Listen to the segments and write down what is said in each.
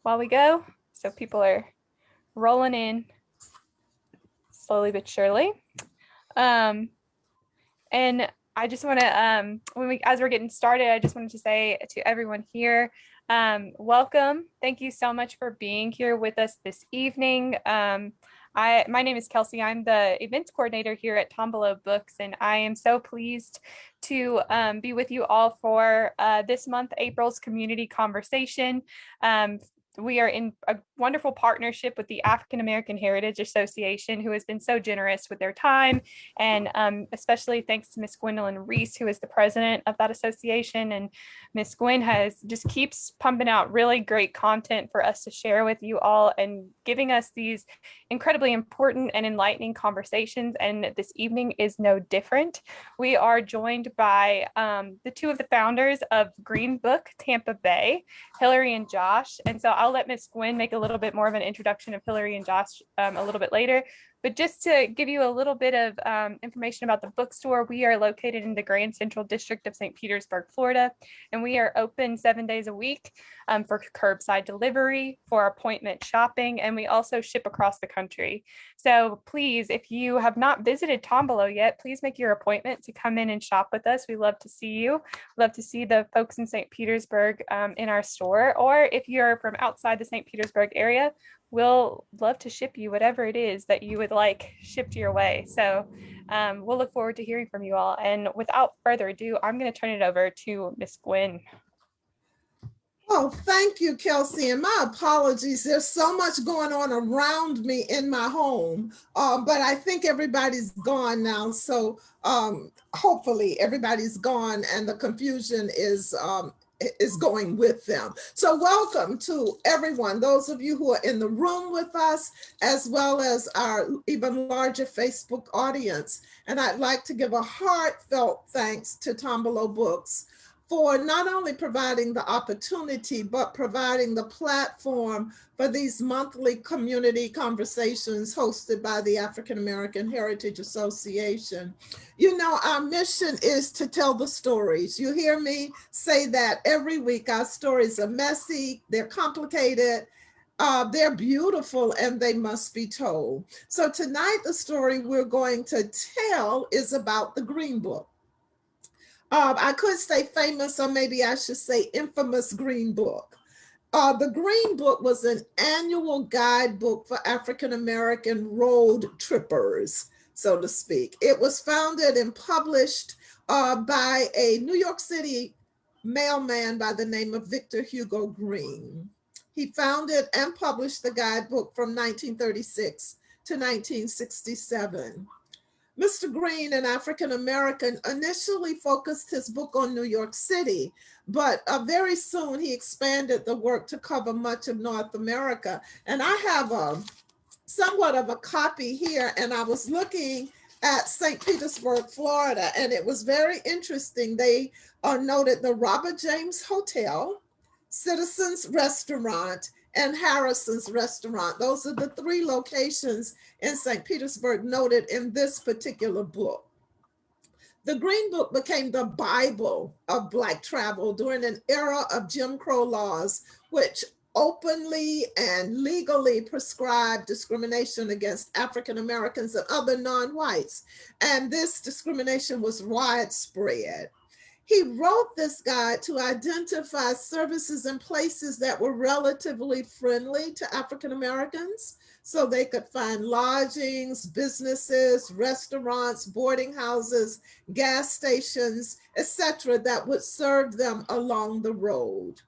while we go. So people are rolling in slowly but surely. Um, and I just want to, as we're getting started, I just wanted to say to everyone here, welcome. Thank you so much for being here with us this evening. My name is Kelsey. I'm the events coordinator here at Tombolo Books, and I am so pleased to be with you all for this month, April's community conversation. We are in a wonderful partnership with the African American Heritage Association, who has been so generous with their time, and especially thanks to Miss Gwendolyn Reese, who is the president of that association. And Miss Gwen just keeps pumping out really great content for us to share with you all and giving us these incredibly important and enlightening conversations. And this evening is no different. We are joined by the two of the founders of Green Book Tampa Bay, Hilary and Josh. And so I'll let Miss Gwen make a little bit more of an introduction of Hilary and Josh a little bit later. But just to give you a little bit of information about the bookstore, we are located in the Grand Central District of St. Petersburg, Florida, and we are open 7 days a week for curbside delivery, for appointment shopping, and we also ship across the country. So please, if you have not visited Tombolo yet, please make your appointment to come in and shop with us. We love to see you. Love to see the folks in St. Petersburg in our store, or if you're from outside the St. Petersburg area, we'll love to ship you whatever it is that you would like shipped your way. So we'll look forward to hearing from you all. And without further ado, I'm going to turn it over to Miss Gwen. Oh, thank you, Kelsey. And my apologies. There's so much going on around me in my home, but I think everybody's gone now. So hopefully everybody's gone and the confusion is going with them. So welcome to everyone, those of you who are in the room with us, as well as our even larger Facebook audience. And I'd like to give a heartfelt thanks to Tombolo Books for not only providing the opportunity, but providing the platform for these monthly community conversations hosted by the African American Heritage Association. You know, our mission is to tell the stories. You hear me say that every week. Our stories are messy, they're complicated, they're beautiful, and they must be told. So tonight, the story we're going to tell is about the Green Book. I could say famous, or maybe I should say infamous Green Book. The Green Book was an annual guidebook for African American road trippers, so to speak. It was founded and published by a New York City mailman by the name of Victor Hugo Green. He founded and published the guidebook from 1936 to 1967. Mr. Green, an African American, initially focused his book on New York City, but very soon he expanded the work to cover much of North America. And I have somewhat of a copy here, and I was looking at St. Petersburg, Florida, and it was very interesting. They noted the Robert James Hotel, Citizens Restaurant, and Harrison's Restaurant. Those are the three locations in St. Petersburg noted in this particular book. The Green Book became the Bible of Black travel during an era of Jim Crow laws, which openly and legally prescribed discrimination against African Americans and other non-whites. And this discrimination was widespread. He wrote this guide to identify services and places that were relatively friendly to African Americans, so they could find lodgings, businesses, restaurants, boarding houses, gas stations, etc., that would serve them along the road.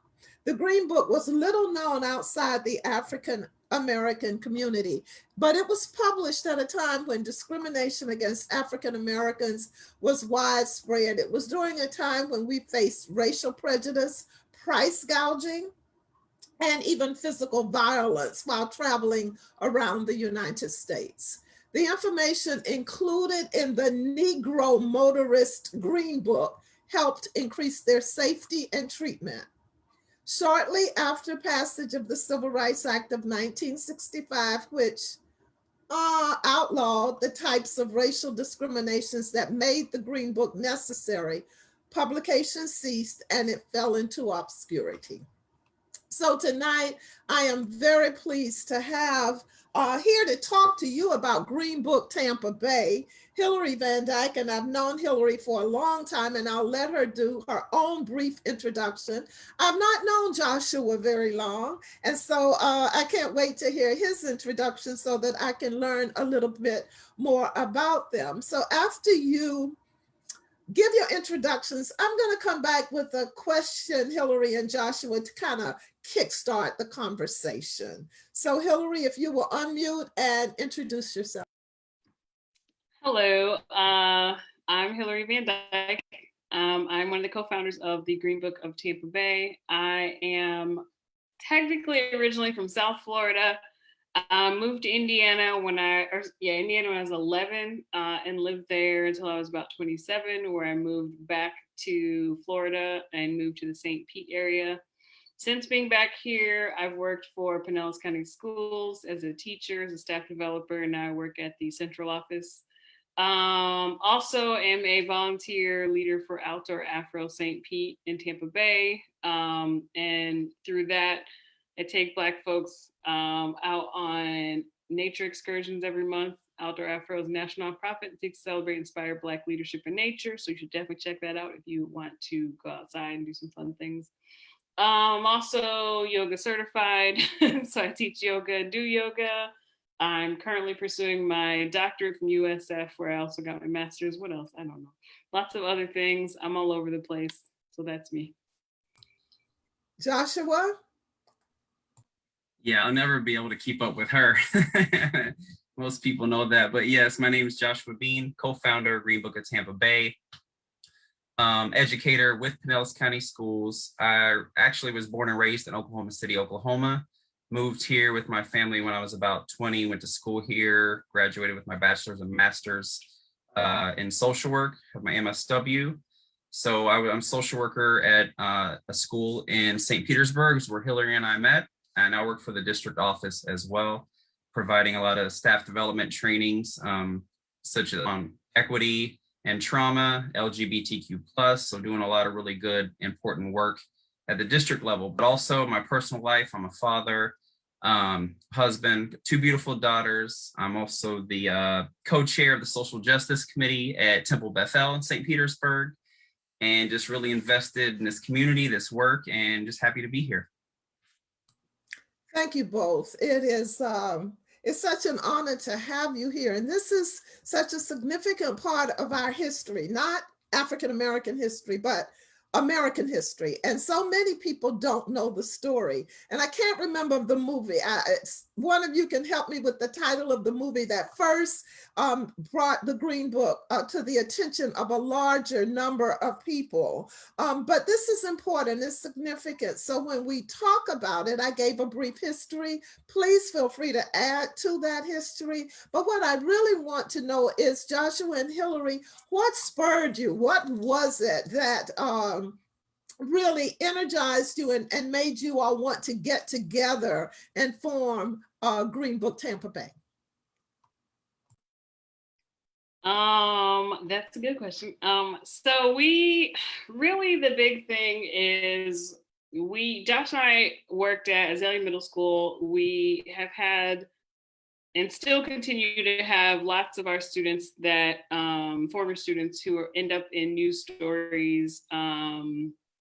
The Green Book was little known outside the African American community, but it was published at a time when discrimination against African Americans was widespread. It was during a time when we faced racial prejudice, price gouging, and even physical violence while traveling around the United States. The information included in the Negro Motorist Green Book helped increase their safety and treatment. Shortly after passage of the Civil Rights Act of 1965, which outlawed the types of racial discriminations that made the Green Book necessary, publication ceased and it fell into obscurity. So tonight, I am very pleased to have here to talk to you about Green Book Tampa Bay, Hilary Van Dyke, and I've known Hilary for a long time, and I'll let her do her own brief introduction. I've not known Joshua very long, and so I can't wait to hear his introduction so that I can learn a little bit more about them. So after you give your introductions, I'm going to come back with a question, Hilary and Joshua, to kind of kickstart the conversation. So Hilary, if you will unmute and introduce yourself. Hello, I'm Hilary Van Dyke. I'm one of the co-founders of the Green Book of Tampa Bay. I am technically originally from South Florida. Moved to Indiana when I was 11 and lived there until I was about 27, where I moved back to Florida and moved to the St. Pete area. Since being back here, I've worked for Pinellas County Schools as a teacher, as a staff developer, and now I work at the central office. Also am a volunteer leader for Outdoor Afro St. Pete in Tampa Bay. And through that, I take Black folks out on nature excursions every month. Outdoor Afro is a national nonprofit and seeks to celebrate and inspire Black leadership in nature. So you should definitely check that out if you want to go outside and do some fun things. Also yoga certified. So I teach yoga and do yoga. I'm currently pursuing my doctorate from USF, where I also got my master's. What else? I don't know. Lots of other things. I'm all over the place. So that's me. Joshua? Yeah, I'll never be able to keep up with her. Most people know that. But yes, my name is Joshua Bean, co-founder of Green Book of Tampa Bay. Educator with Pinellas County Schools. I actually was born and raised in Oklahoma City, Oklahoma. Moved here with my family when I was about 20, went to school here, graduated with my bachelor's and master's in social work, have my MSW. So I'm a social worker at a school in St. Petersburg, where Hilary and I met. And I work for the district office as well, providing a lot of staff development trainings, such as equity and trauma, LGBTQ+. So doing a lot of really good, important work at the district level, but also my personal life. I'm a father, husband, two beautiful daughters. I'm also the co-chair of the Social Justice Committee at Temple Bethel in St. Petersburg, and just really invested in this community, this work, and just happy to be here. Thank you both. It is it's such an honor to have you here. And this is such a significant part of our history, not African-American history, but American history. And so many people don't know the story. And I can't remember the movie. One of you can help me with the title of the movie that first brought the Green Book to the attention of a larger number of people. But this is important, it's significant. So when we talk about it, I gave a brief history. Please feel free to add to that history. But what I really want to know is, Joshua and Hilary, what spurred you? What was it that really energized you and made you all want to get together and form Green Book Tampa Bay? That's a good question. So the big thing is Josh and I worked at Azalea Middle School. We have had and still continue to have lots of our students that former students who end up in news stories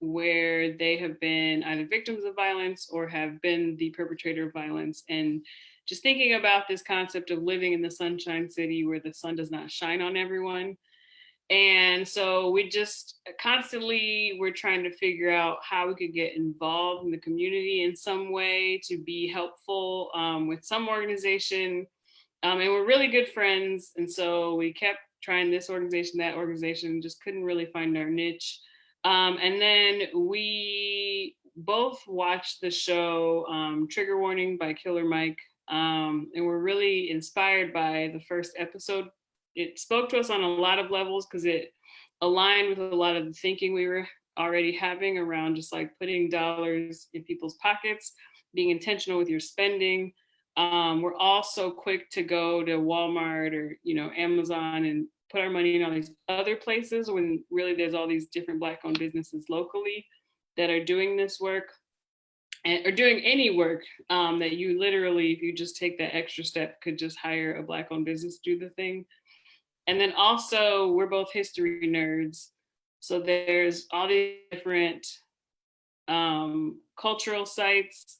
where they have been either victims of violence or have been the perpetrator of violence. And just thinking about this concept of living in the Sunshine City where the sun does not shine on everyone. And so we just constantly we're trying to figure out how we could get involved in the community in some way to be helpful with some organization. And we're really good friends. And so we kept trying this organization, that organization, just couldn't really find our niche. And then we both watched the show Trigger Warning by Killer Mike. And we're really inspired by the first episode. It spoke to us on a lot of levels because it aligned with a lot of the thinking we were already having around just like putting dollars in people's pockets, being intentional with your spending. We're also quick to go to Walmart or Amazon and put our money in all these other places when really there's all these different Black-owned businesses locally that are doing this work. or doing any work that you literally, if you just take that extra step, could just hire a Black-owned business to do the thing. And then also, we're both history nerds. So there's all these different cultural sites,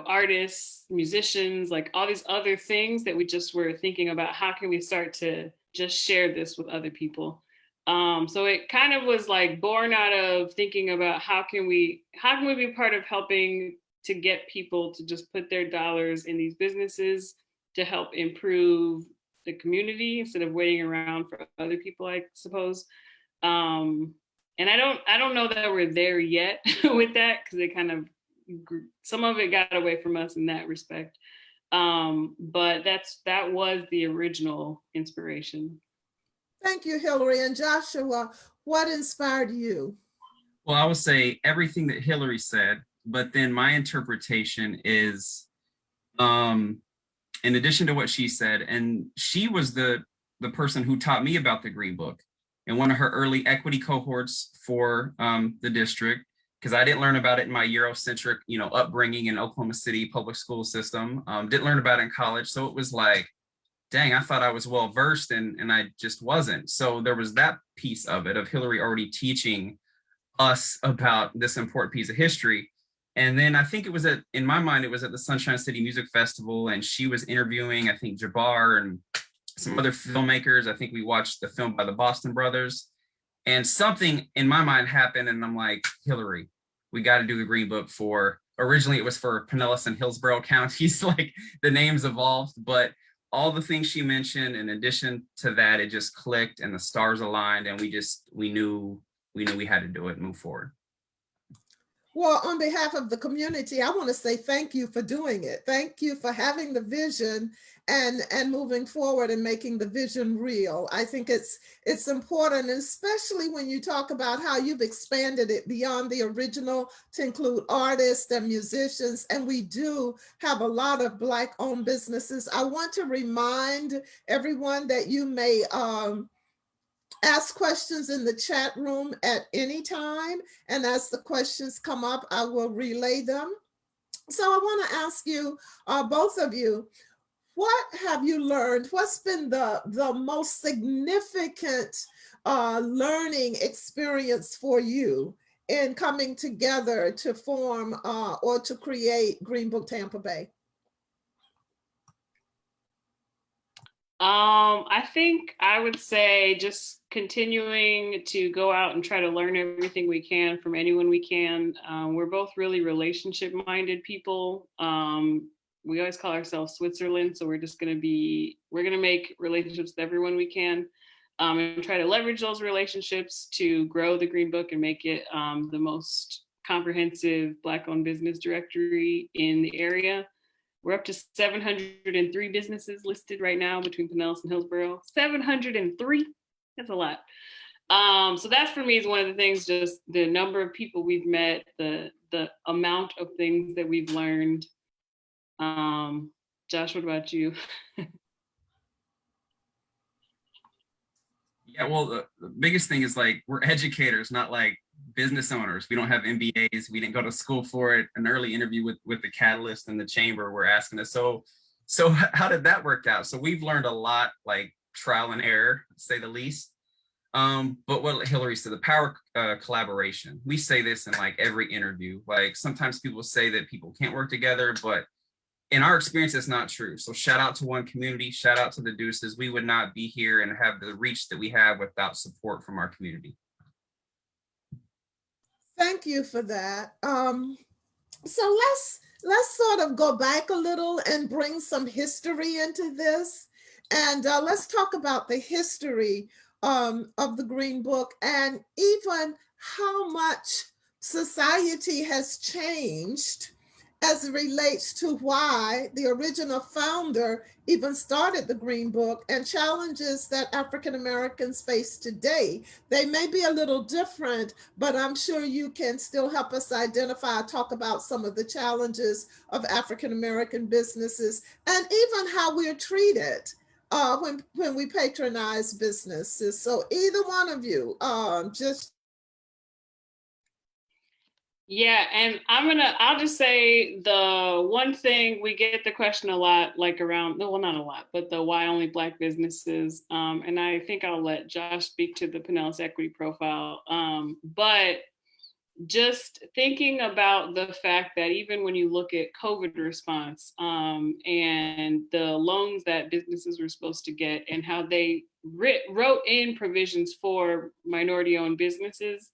artists, musicians, like all these other things that we just were thinking about. How can we start to just share this with other people? So it kind of was like born out of thinking about how can we be part of helping to get people to just put their dollars in these businesses to help improve the community instead of waiting around for other people, I suppose. And I don't know that we're there yet with that, because it kind of, some of it got away from us in that respect. But that was the original inspiration. Thank you, Hilary. And Joshua, what inspired you? Well, I would say everything that Hilary said, but then my interpretation is, in addition to what she said, and she was the person who taught me about the Green Book in one of her early equity cohorts for the district, because I didn't learn about it in my Eurocentric, upbringing in Oklahoma City public school system. Didn't learn about it in college, so it was like, dang, I thought I was well versed and I just wasn't. So there was that piece of it, of Hilary already teaching us about this important piece of history. And then I think it was in my mind, it was at the Sunshine City Music Festival, and she was interviewing, I think, Jabbar and some other filmmakers. I think we watched the film by the Boston Brothers, and something in my mind happened, and I'm like, Hilary, we got to do the Green Book originally it was for Pinellas and Hillsborough counties, like the names evolved, but all the things she mentioned, in addition to that, it just clicked and the stars aligned, and we knew we had to do it and move forward. Well, on behalf of the community, I want to say thank you for doing it. Thank you for having the vision and moving forward and making the vision real. I think it's important, especially when you talk about how you've expanded it beyond the original to include artists and musicians. And we do have a lot of Black-owned businesses. I want to remind everyone that you may ask questions in the chat room at any time. And as the questions come up, I will relay them. So I want to ask you, both of you, what have you learned? What's been the most significant learning experience for you in coming together to form or to create Green Book Tampa Bay? I think I would say just continuing to go out and try to learn everything we can from anyone we can. We're both really relationship-minded people. We always call ourselves Switzerland, so we're going to make relationships with everyone we can, and try to leverage those relationships to grow the Green Book and make it the most comprehensive Black-owned business directory in the area. We're up to 703 businesses listed right now between Pinellas and Hillsborough. 703, that's a lot. So that's, for me, is one of the things, just the number of people we've met, the amount of things that we've learned. Josh, what about you? Yeah, well, the biggest thing is, like, we're educators, not like business owners. We don't have MBAs. We didn't go to school for it. An early interview with the Catalyst and the Chamber were asking us, so how did that work out? So we've learned a lot, like trial and error, to say the least. But what Hilary said, the power collaboration. We say this in like every interview. Like, sometimes people say that people can't work together, but in our experience, it's not true. So shout out to One Community, shout out to the Deuces. We would not be here and have the reach that we have without support from our community. Thank you for that. So let's sort of go back a little and bring some history into this. And let's talk about the history of the Green Book, and even how much society has changed as it relates to why the original founder even started the Green Book, and challenges that African Americans face today. They may be a little different, but I'm sure you can still help us identify, talk about some of the challenges of African American businesses, and even how we're treated when we patronize businesses. So either one of you, just. Yeah, and I'll just say the one thing we get the question a lot, like around, well, not a lot, but the why only Black businesses. And I think I'll let Josh speak to the Pinellas equity profile. But just thinking about the fact that even when you look at COVID response and the loans that businesses were supposed to get and how they wrote in provisions for minority owned businesses,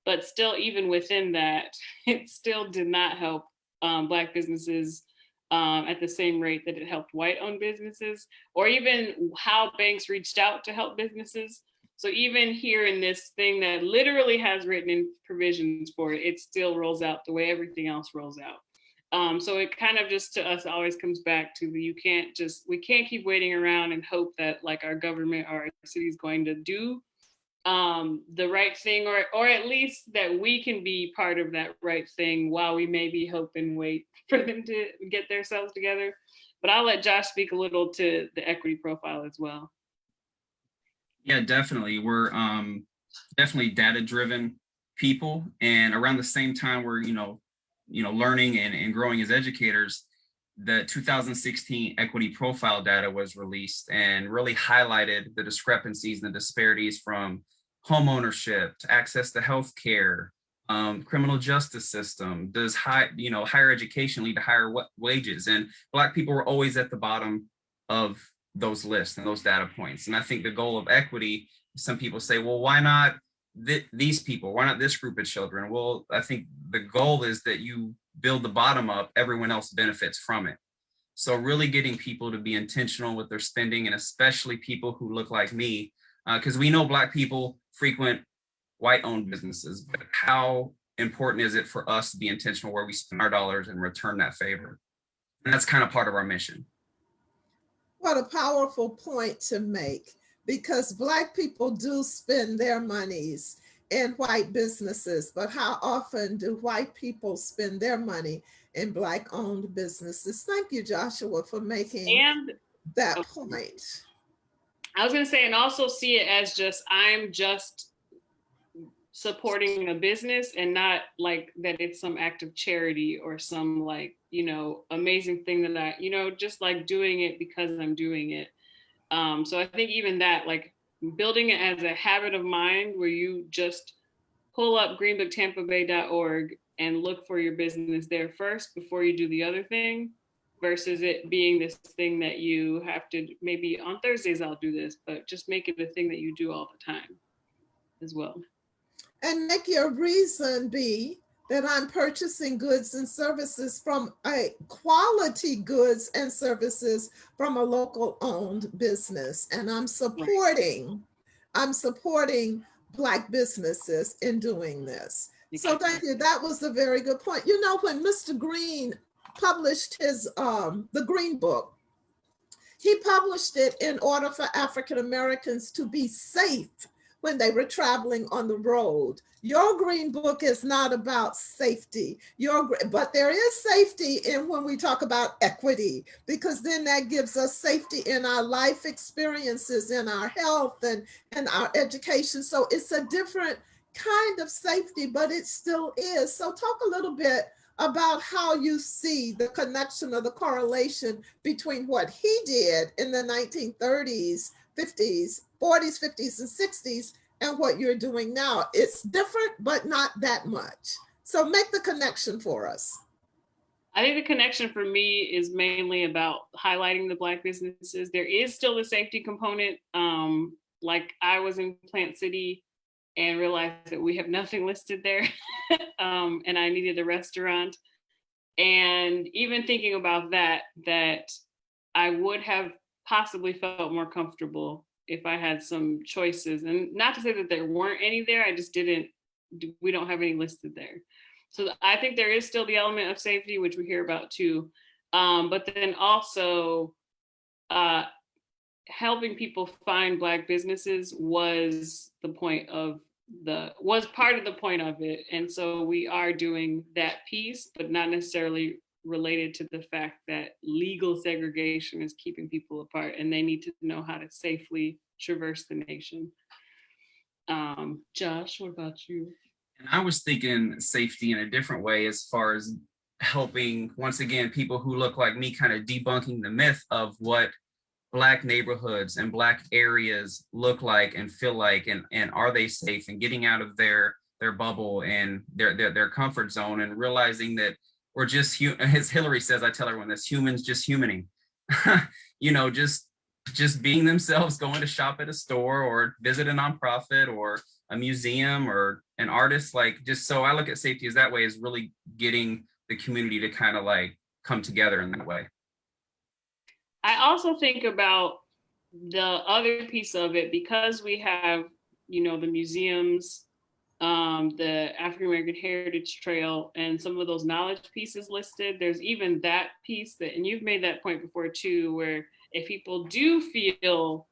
but still even within that, it still did not help Black businesses at the same rate that it helped white owned businesses, or even how banks reached out to help businesses. So even here in this thing that literally has written in provisions for it, it still rolls out the way everything else rolls out. So it kind of just to us always comes back to we can't keep waiting around and hope that like our government or our city is going to do the right thing, or at least that we can be part of that right thing while we maybe hope and wait for them to get themselves together. But I'll let Josh speak a little to the equity profile as well. Yeah, definitely. We're definitely data-driven people, and around the same time we're learning and growing as educators. The 2016 equity profile data was released and really highlighted the discrepancies and the disparities from home ownership to access to healthcare, criminal justice system. Does higher education lead to higher wages? And Black people were always at the bottom of those lists and those data points. And I think the goal of equity, some people say, well, why not these people? Why not this group of children? Well, I think the goal is that you build the bottom up, everyone else benefits from it. So really getting people to be intentional with their spending, and especially people who look like me, because we know Black people frequent white-owned businesses, but how important is it for us to be intentional where we spend our dollars and return that favor? And that's kind of part of our mission. What a powerful point to make, because Black people do spend their monies in white businesses, but how often do white people spend their money in Black owned businesses? Thank you, Joshua, for making that point. I was going to say, and also see it as just, I'm just supporting a business and not like that it's some act of charity or some like, amazing thing that I, just like doing it because I'm doing it. So I think even that, like building it as a habit of mind where you just pull up greenbooktampabay.org and look for your business there first before you do the other thing, versus it being this thing that you have to, maybe on Thursdays I'll do this, but just make it a thing that you do all the time as well. And make your reason be that I'm purchasing goods and services from a quality goods and services from a local owned business. And I'm supporting Black businesses in doing this. So thank you. That was a very good point. When Mr. Green published his the Green Book, he published it in order for African Americans to be safe when they were traveling on the road. Your Green Book is not about safety, but there is safety in when we talk about equity, because then that gives us safety in our life experiences, in our health and our education. So it's a different kind of safety, but it still is. So talk a little bit about how you see the connection or the correlation between what he did in the 1930s, 50s, 40s, 50s, and 60s, and what you're doing now. It's different, but not that much. So make the connection for us. I think the connection for me is mainly about highlighting the Black businesses. There is still a safety component. Like I was in Plant City and realized that we have nothing listed there. And I needed a restaurant. And even thinking about that I would have possibly felt more comfortable if I had some choices. And not to say that there weren't any there, we don't have any listed there. So I think there is still the element of safety, which we hear about too. But then also helping people find Black businesses was part of the point of it. And so we are doing that piece, but not necessarily related to the fact that legal segregation is keeping people apart and they need to know how to safely traverse the nation. Josh, what about you? And I was thinking safety in a different way, as far as helping, once again, people who look like me, kind of debunking the myth of what Black neighborhoods and Black areas look like and feel like, and are they safe, and getting out of their bubble and their comfort zone, and realizing that we're just, as Hilary says, I tell everyone this, humans just humaning. You know, just being themselves, going to shop at a store or visit a nonprofit or a museum or an artist. Like, just, so I look at safety as that way, is really getting the community to kind of like come together in that way. I also think about the other piece of it, because we have, you know, the museums, the African American Heritage Trail, and some of those knowledge pieces listed. There's even that piece that, and you've made that point before too, where if people do feel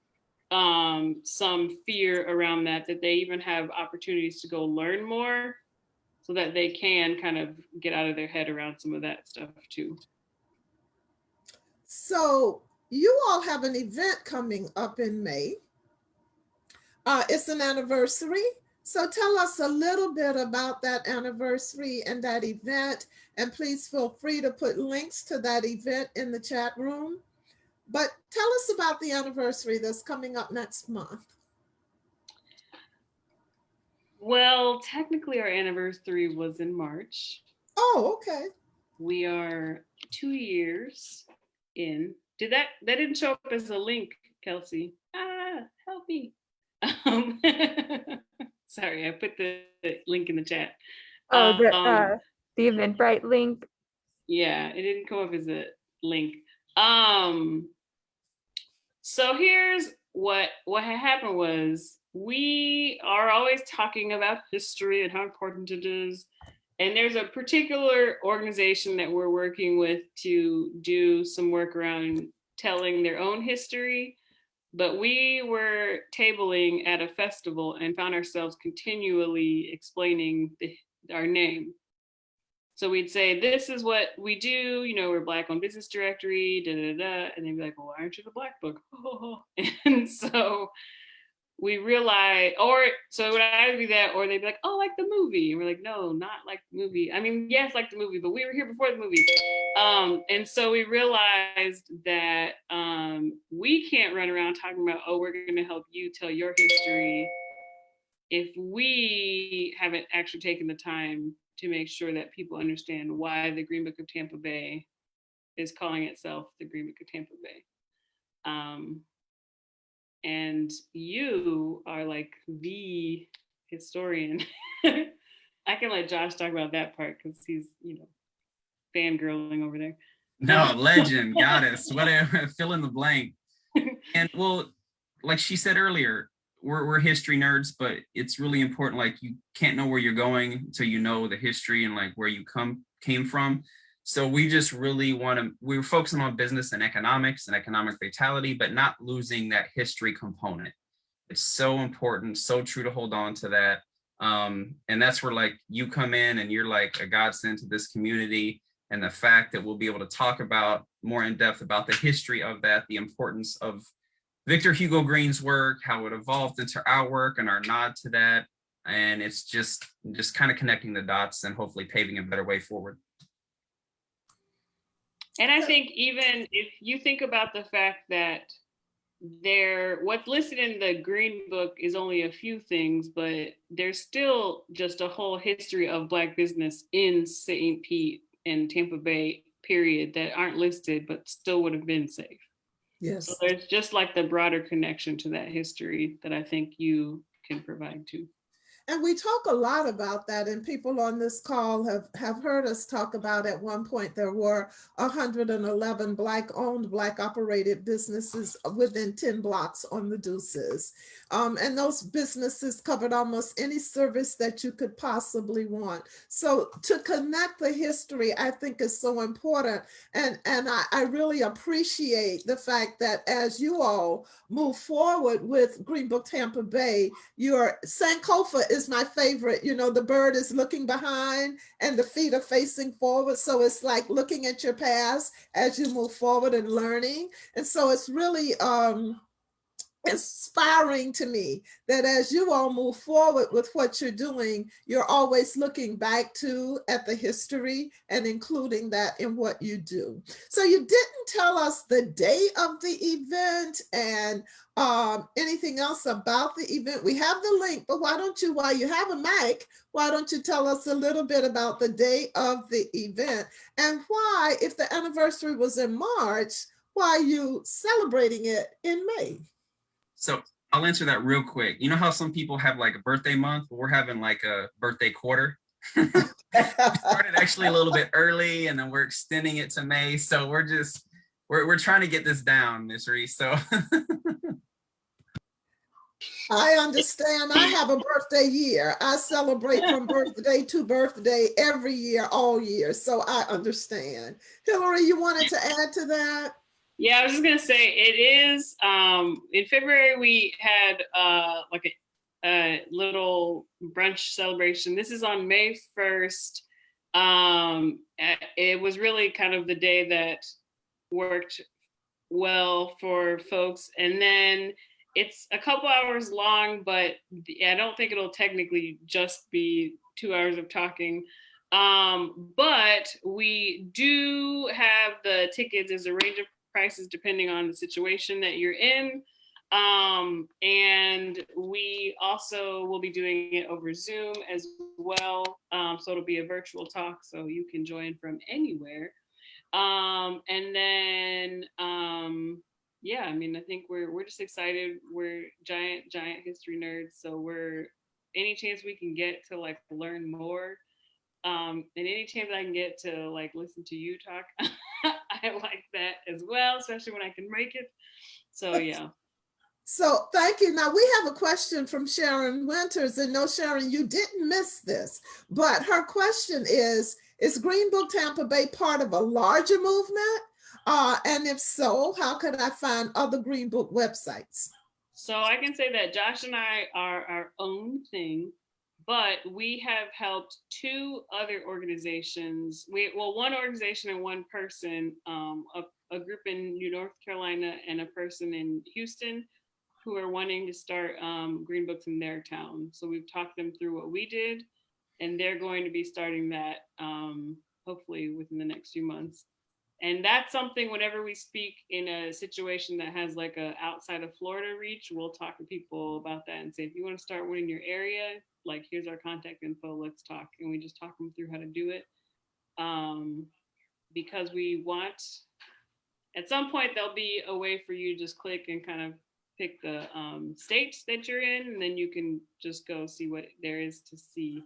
some fear around that, that they even have opportunities to go learn more, so that they can kind of get out of their head around some of that stuff too. So you all have an event coming up in May. It's an anniversary. So tell us a little bit about that anniversary and that event. And please feel free to put links to that event in the chat room. But tell us about the anniversary that's coming up next month. Well, technically our anniversary was in March. Oh, okay. We are 2 years in. That didn't show up as a link, Kelsey? Help me. Sorry, I put the link in the chat. Oh, the Eventbrite link. Yeah, it didn't come up as a link. So here's what had happened was, we are always talking about history and how important it is. And there's a particular organization that we're working with to do some work around telling their own history. But we were tabling at a festival and found ourselves continually explaining our name. So we'd say, this is what we do, you know, we're Black on Business Directory, da da da. And they'd be like, well, why aren't you the Black Book? And so we realized, or so it would either be that, or they'd be like, oh, like the movie. And we're like, no, not like the movie. I mean, yes, like the movie, but we were here before the movie. And so we realized that we can't run around talking about, oh, we're going to help you tell your history, if we haven't actually taken the time to make sure that people understand why the Green Book of Tampa Bay is calling itself the Green Book of Tampa Bay. And you are like the historian. I can let Josh talk about that part because he's, you know, fangirling over there. No, legend, goddess, whatever, fill in the blank. And well, like she said earlier, we're history nerds, but it's really important. Like, you can't know where you're going until you know the history and like where you came from. So we just really we were focusing on business and economic vitality, but not losing that history component. It's so important, so true to hold on to that. And that's where like you come in and you're like a godsend to this community. And the fact that we'll be able to talk about more in depth about the history of that, the importance of Victor Hugo Green's work, how it evolved into our work and our nod to that. And it's just kind of connecting the dots and hopefully paving a better way forward. And I think even if you think about the fact that what's listed in the Green Book is only a few things, but there's still just a whole history of Black business in St. Pete and Tampa Bay, period, that aren't listed, but still would have been safe. Yes. So there's just like the broader connection to that history that I think you can provide too. And we talk a lot about that, and people on this call have heard us talk about, at one point there were 111 Black-owned, Black-operated businesses within 10 blocks on the Deuces. And those businesses covered almost any service that you could possibly want. So to connect the history, I think, is so important. And I really appreciate the fact that as you all move forward with Green Book Tampa Bay, your Sankofa is my favorite. You know, the bird is looking behind and the feet are facing forward. So it's like looking at your past as you move forward and learning. And so it's really inspiring to me that as you all move forward with what you're doing, you're always looking back to at the history and including that in what you do. So you didn't tell us the day of the event and anything else about the event. We have the link, but why don't you, while you have a mic, why don't you tell us a little bit about the day of the event and why, if the anniversary was in March, why are you celebrating it in May? So I'll answer that real quick. You know how some people have like a birthday month? We're having like a birthday quarter. We started actually a little bit early and then we're extending it to May. So we're trying to get this down, Miss Reese. So I understand. I have a birthday year. I celebrate from birthday to birthday every year, all year. So I understand. Hilary, you wanted to add to that? Yeah, I was just gonna say it is. In February we had like a little brunch celebration. This is on May 1st. It was really kind of the day that worked well for folks, and then it's a couple hours long, but I don't think it'll technically just be 2 hours of talking. But we do have the tickets. There's a range of prices depending on the situation that you're in. And we also will be doing it over Zoom as well. So it'll be a virtual talk, so you can join from anywhere. And then, yeah, I mean, I think we're just excited. We're giant history nerds. So any chance we can get to like learn more, and any chance I can get to like listen to you talk, I like that as well, especially when I can make it. So yeah. So thank you. Now we have a question from Sharon Winters, and no, Sharon, you didn't miss this, but her question is Green Book Tampa Bay part of a larger movement? And if so, how could I find other Green Book websites? So I can say that Josh and I are our own thing, but we have helped two other organizations. One organization and one person, a group in North Carolina and a person in Houston, who are wanting to start Green Books in their town. So we've talked them through what we did, and they're going to be starting that hopefully within the next few months. And that's something whenever we speak in a situation that has like a outside of Florida reach, we'll talk to people about that and say, if you want to start one in your area, like here's our contact info, let's talk. And we just talk them through how to do it. Because we want, at some point there'll be a way for you to just click and kind of pick the states that you're in, and then you can just go see what there is to see.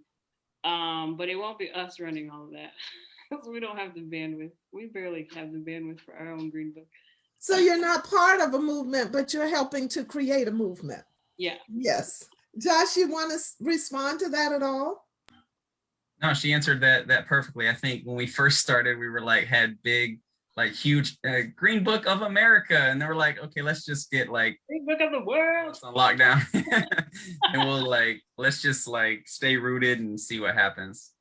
But it won't be us running all of that. Because we don't have the bandwidth. We barely have the bandwidth for our own Green Book. So you're not part of a movement, but you're helping to create a movement. Yeah. Yes. Josh, you want to respond to that at all? No, she answered that perfectly. I think when we first started, we were like, had big, like huge Green Book of America. And they were like, okay, let's just get like Green Book of the world on lockdown. And we'll like, let's just like stay rooted and see what happens.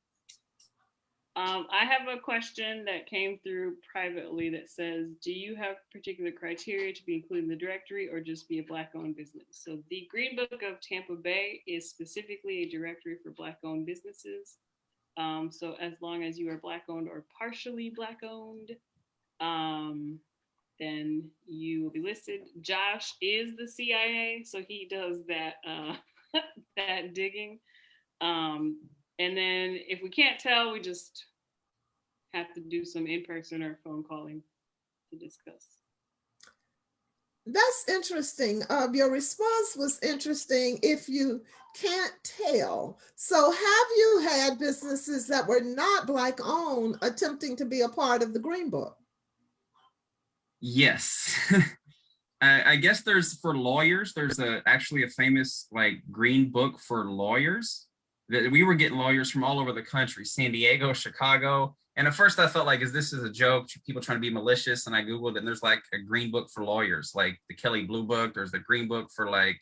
I have a question that came through privately that says, do you have particular criteria to be included in the directory or just be a Black-owned business? So the Green Book of Tampa Bay is specifically a directory for Black-owned businesses. So as long as you are Black-owned or partially Black-owned, then you will be listed. Josh is the CIA, so he does that, that digging. And then if we can't tell, we just have to do some in-person or phone calling to discuss. That's interesting. Your response was interesting if you can't tell. So have you had businesses that were not Black owned attempting to be a part of the Green Book? Yes. I guess there's for lawyers, there's actually a famous like Green Book for lawyers. That we were getting lawyers from all over the country, San Diego, Chicago. And at first I felt like, is this a joke? People trying to be malicious? And I Googled it and there's like a Green Book for lawyers, like the Kelly Blue Book. There's the Green Book for like,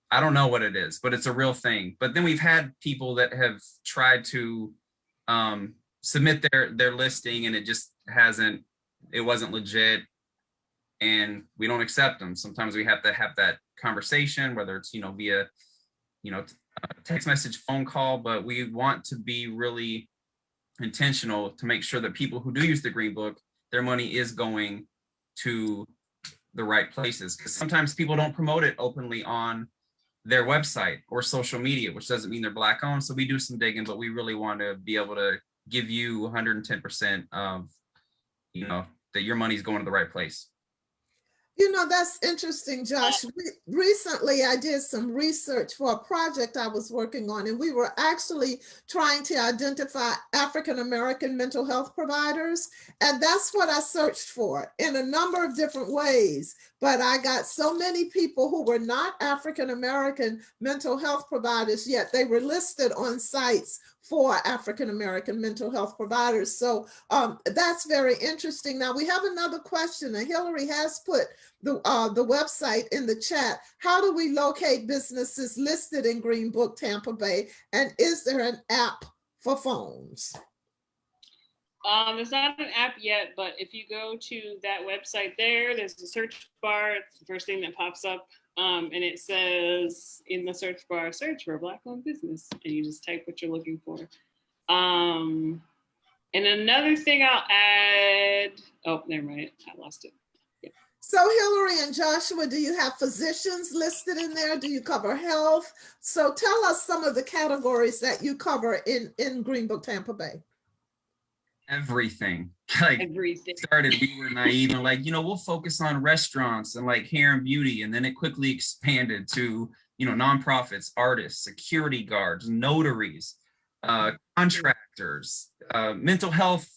I don't know what it is, but it's a real thing. But then we've had people that have tried to submit their listing and it just wasn't legit. and we don't accept them. Sometimes we have to have that conversation, whether it's, via, text message, phone call, but we want to be really intentional to make sure that people who do use the Green Book, their money is going to the right places. Because sometimes people don't promote it openly on their website or social media, which doesn't mean they're Black owned. So we do some digging, but we really want to be able to give you 110% of, that your money's going to the right place. That's interesting, Josh. Recently, I did some research for a project I was working on, and we were actually trying to identify African-American mental health providers. And that's what I searched for in a number of different ways. But I got so many people who were not African-American mental health providers, yet they were listed on sites for African-American mental health providers. So that's very interesting. Now we have another question, and Hilary has put the website in the chat. How do we locate businesses listed in Green Book Tampa Bay? And is there an app for phones? There's not an app yet, but if you go to that website there's a search bar. It's the first thing that pops up. And it says in the search bar, search for a Black-owned business. And you just type what you're looking for. And another thing I'll add, oh, never mind, I lost it. Yeah. So Hilary and Joshua, do you have physicians listed in there? Do you cover health? So tell us some of the categories that you cover in Green Book Tampa Bay. Everything. Everything. Started, we were naive and we'll focus on restaurants and hair and beauty. And then it quickly expanded to, nonprofits, artists, security guards, notaries, contractors, mental health,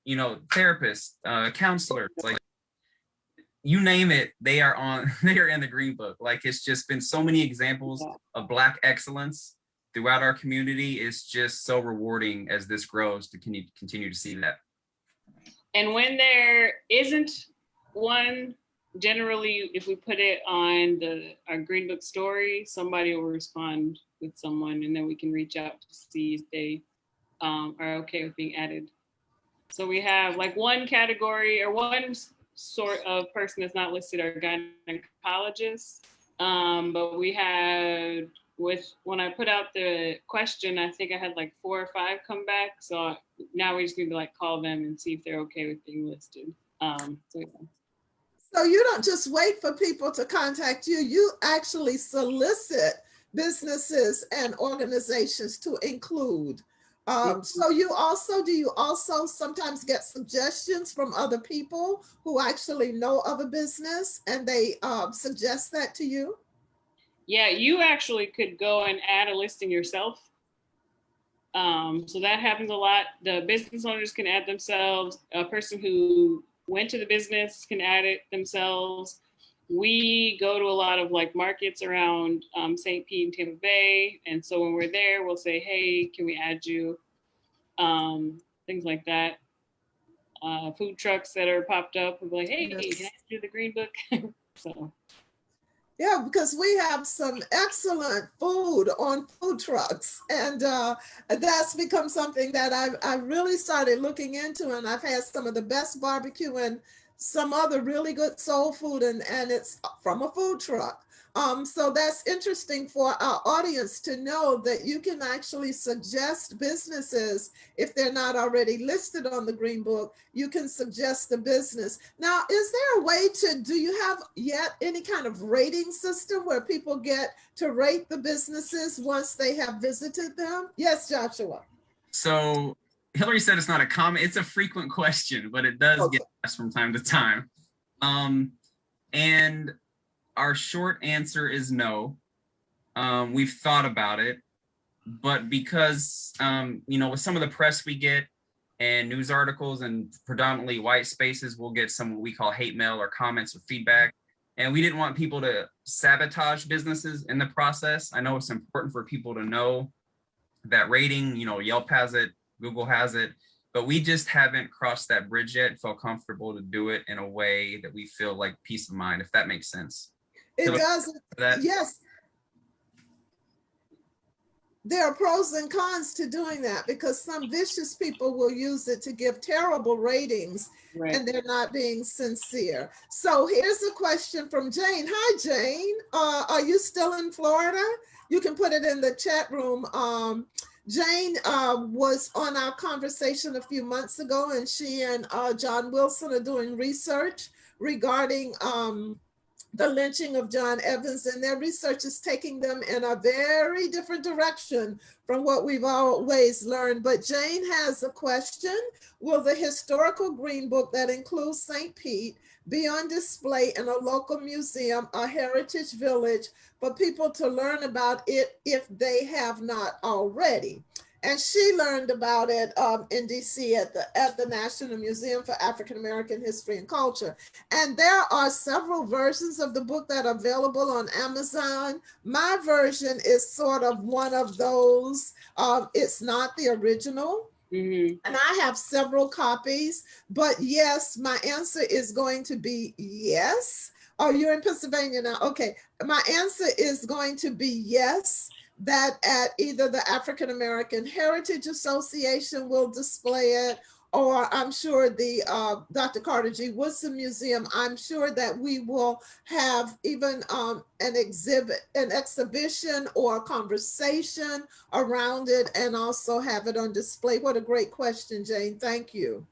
therapists, counselors, you name it, they are in the Green Book. It's just been so many examples of Black excellence throughout our community. Is just so rewarding as this grows to continue to see that. And when there isn't one, generally, if we put it on our Green Book story, somebody will respond with someone, and then we can reach out to see if they are okay with being added. So we have one category or one sort of person that's not listed are gynecologists, but we had, when I put out the question, I think I had 4 or 5 come back. So now we just need to call them and see if they're okay with being listed. So you don't just wait for people to contact you, you actually solicit businesses and organizations to include. So do you also sometimes get suggestions from other people who actually know of a business and they suggest that to you? Yeah, you actually could go and add a listing yourself. So that happens a lot. The business owners can add themselves. A person who went to the business can add it themselves. We go to a lot of markets around St. Pete and Tampa Bay. And so when we're there, we'll say, hey, can we add you? Things like that. Food trucks that are popped up, we'll be like, hey, Yes. can I do the Green Book? So. Yeah, because we have some excellent food on food trucks, and that's become something that I've really started looking into, and I've had some of the best barbecue and some other really good soul food, and it's from a food truck. So that's interesting for our audience to know that you can actually suggest businesses if they're not already listed on the Green Book. You can suggest a business. Now, is there a way do you have yet any kind of rating system where people get to rate the businesses once they have visited them? Yes, Joshua. So Hilary said it's not a common, it's a frequent question, but it does get asked from time to time. And our short answer is no. We've thought about it, but because, with some of the press we get and news articles and predominantly white spaces, we'll get some what we call hate mail or comments or feedback. And we didn't want people to sabotage businesses in the process. I know it's important for people to know that rating, Yelp has it, Google has it, but we just haven't crossed that bridge yet, felt comfortable to do it in a way that we feel like peace of mind, if that makes sense. It does. Yes. there are pros and cons to doing that, because some vicious people will use it to give terrible ratings, Right. and they're not being sincere. So here's a question from Jane. Hi, Jane. Are you still in Florida? You can put it in the chat room. Jane was on our conversation a few months ago, and she and John Wilson are doing research regarding the lynching of John Evans, and their research is taking them in a very different direction from what we've always learned. But Jane has a question. Will the historical Green Book that includes St. Pete be on display in a local museum or heritage village for people to learn about it if they have not already? And she learned about it in DC at the National Museum for African American History and Culture. And there are several versions of the book that are available on Amazon. My version is sort of one of those. It's not the original. Mm-hmm. And I have several copies, but yes, my answer is going to be yes. Oh, you're in Pennsylvania now. Okay. My answer is going to be yes, that at either the African American Heritage Association will display it, or I'm sure the Dr. Carter G. Woodson Museum, I'm sure that we will have even an exhibition or a conversation around it, and also have it on display. What a great question, Jane. Thank you.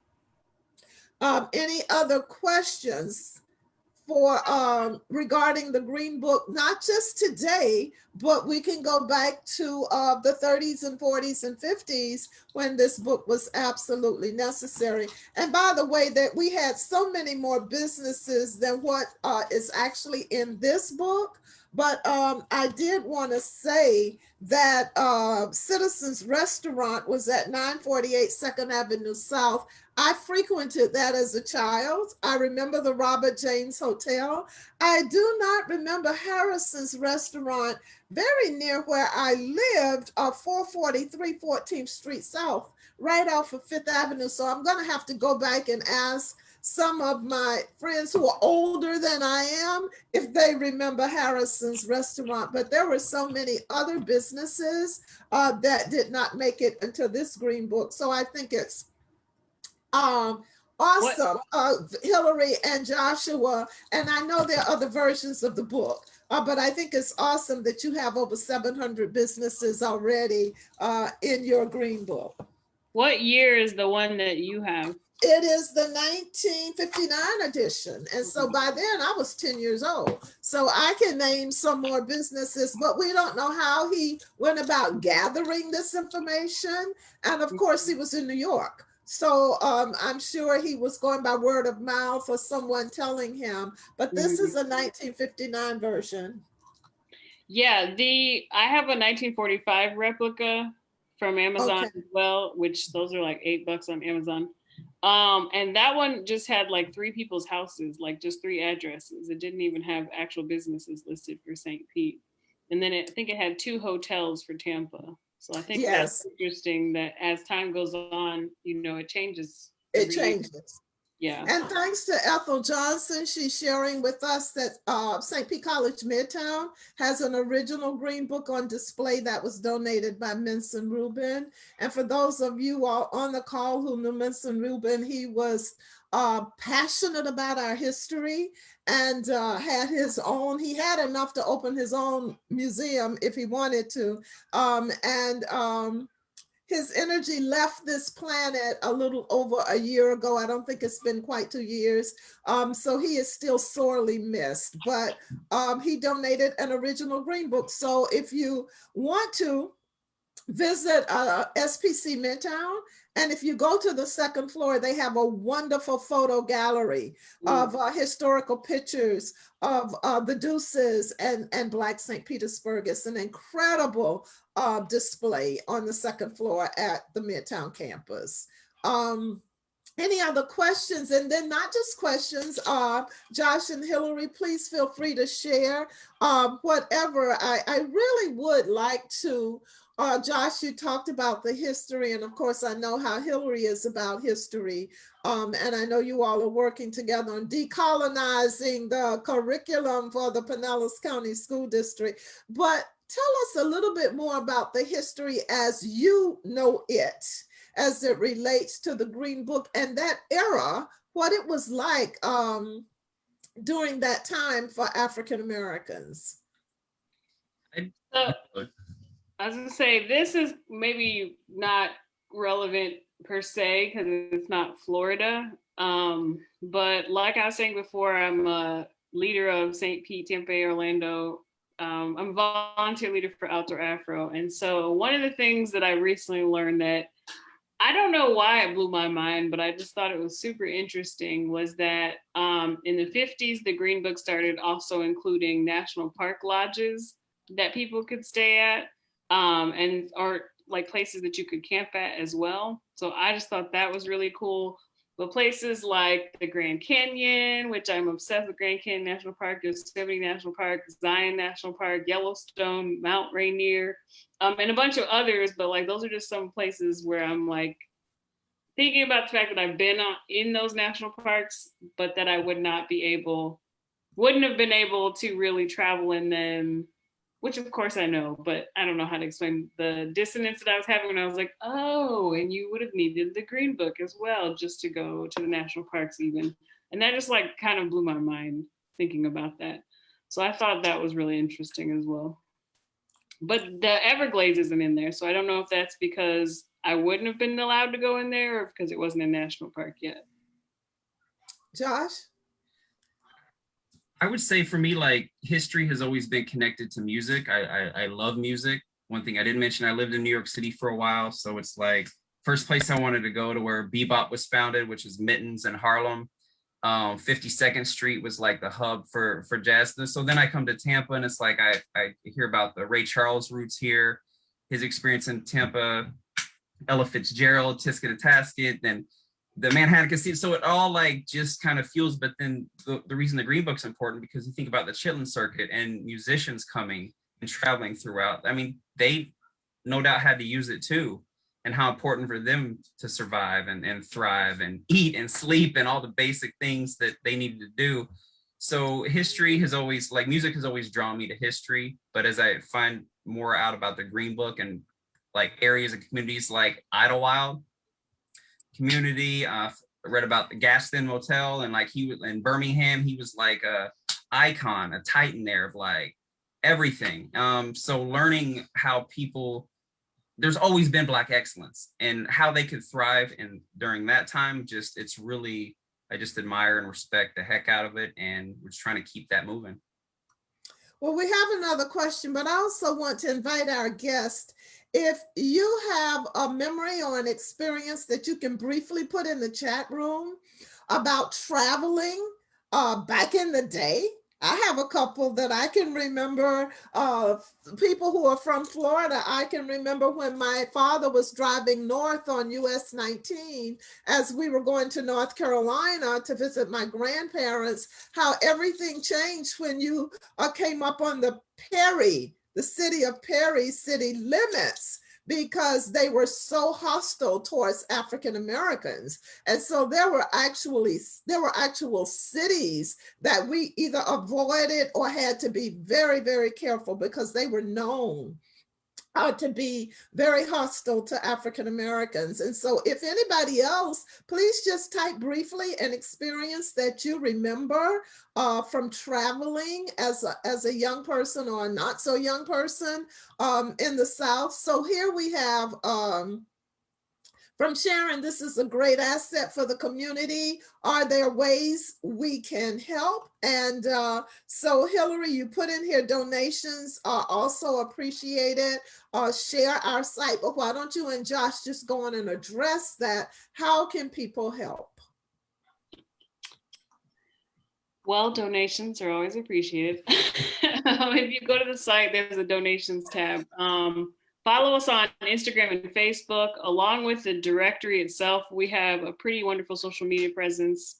Any other questions for regarding the Green Book, not just today, but we can go back to the 30s and 40s and 50s when this book was absolutely necessary. And by the way, that we had so many more businesses than what is actually in this book. But I did want to say that Citizens Restaurant was at 948 2nd Avenue South. I frequented that as a child. I remember the Robert James Hotel. I do not remember Harrison's Restaurant, very near where I lived, 443 14th Street South, right off of 5th Avenue. So I'm going to have to go back and ask some of my friends who are older than I am if they remember Harrison's Restaurant. But there were so many other businesses that did not make it into this Green Book. So I think it's awesome, Hilary and Joshua, and I know there are other versions of the book, but I think it's awesome that you have over 700 businesses already in your Green Book. What year is the one that you have? It is the 1959 edition. And so by then I was 10 years old. So I can name some more businesses, but we don't know how he went about gathering this information. And of course he was in New York. So I'm sure he was going by word of mouth or someone telling him, but this is a 1959 version. Yeah, I have a 1945 replica from Amazon as well, which those are like $8 on Amazon. And that one just had like 3 people's houses, like just 3 addresses. It didn't even have actual businesses listed for St. Pete. And then I think it had 2 hotels for Tampa. So I think that's interesting that as time goes on, you know, it changes. It changes. Yeah. And thanks to Ethel Johnson, she's sharing with us that St. Pete College Midtown has an original Green Book on display that was donated by Minson Rubin. And for those of you all on the call who knew Minson Rubin, he was passionate about our history and had his own, he had enough to open his own museum if he wanted to. His energy left this planet a little over a year ago. I don't think it's been quite 2 years. So he is still sorely missed, but he donated an original Green Book. So if you want to visit SPC Midtown, and if you go to the 2nd floor, they have a wonderful photo gallery of historical pictures of the Deuces and Black St. Petersburg. It's an incredible display on the 2nd floor at the Midtown campus. Any other questions? And then not just questions, Josh and Hilary, please feel free to share whatever. I really would like to, Josh, you talked about the history, and of course I know how Hilary is about history. And I know you all are working together on decolonizing the curriculum for the Pinellas County School District. But tell us a little bit more about the history as you know it, as it relates to the Green Book and that era, what it was like during that time for African Americans. So, I was gonna say, this is maybe not relevant per se because it's not Florida. But like I was saying before, I'm a leader of St. Pete, Tampa Bay, Orlando. I'm a volunteer leader for Outdoor Afro. And so one of the things that I recently learned that I don't know why it blew my mind, but I just thought it was super interesting was that in the 50s, the Green Book started also including national park lodges that people could stay at and are like places that you could camp at as well. So I just thought that was really cool. But places like the Grand Canyon, which I'm obsessed with Grand Canyon National Park, Yosemite National Park, Zion National Park, Yellowstone, Mount Rainier, and a bunch of others. But like those are just some places where I'm like thinking about the fact that I've been in those national parks, but that I wouldn't have been able to really travel in them, which of course I know, but I don't know how to explain the dissonance that I was having when I was like, oh, and you would have needed the Green Book as well, just to go to the national parks even. And that just like kind of blew my mind thinking about that. So I thought that was really interesting as well. But the Everglades isn't in there. So I don't know if that's because I wouldn't have been allowed to go in there or because it wasn't a national park yet. Josh? I would say for me, like history has always been connected to music. I love music. One thing I didn't mention, I lived in New York City for a while. So it's like first place I wanted to go to where bebop was founded, which is Mittens in Harlem. 52nd Street was like the hub for jazz. So then I come to Tampa and it's like I hear about the Ray Charles roots here, his experience in Tampa, Ella Fitzgerald, Tisket and Tasket, then the Manhattan Casino. So it all like just kind of fuels. But then the reason the Green Book's important because you think about the Chitlin circuit and musicians coming and traveling throughout. I mean, they no doubt had to use it too, and how important for them to survive and thrive and eat and sleep and all the basic things that they needed to do. So history has always, like music has always drawn me to history. But as I find more out about the Green Book and like areas and communities like Idlewild community, read about the Gaston Motel, and like he was in Birmingham, he was like a icon, a titan there of like everything. So learning how people, there's always been Black excellence and how they could thrive, and during that time, just it's really, I just admire and respect the heck out of it, and we're just trying to keep that moving. Well, we have another question, but I also want to invite our guest. If you have a memory or an experience that you can briefly put in the chat room about traveling back in the day, I have a couple that I can remember. People who are from Florida, I can remember when my father was driving north on US 19 as we were going to North Carolina to visit my grandparents, how everything changed when you came up on the city of Perry city limits, because they were so hostile towards African Americans. And so there were actual cities that we either avoided or had to be very, very careful because they were known to be very hostile to African Americans. And so if anybody else, please just type briefly an experience that you remember from traveling as a young person or a not so young person in the South. So here we have from Sharon, this is a great asset for the community. Are there ways we can help? And so Hilary, you put in here donations are also appreciated. Share our site, but why don't you and Josh just go on and address that? How can people help? Well, donations are always appreciated. If you go to the site, there's a donations tab. Follow us on Instagram and Facebook. Along with the directory itself, we have a pretty wonderful social media presence.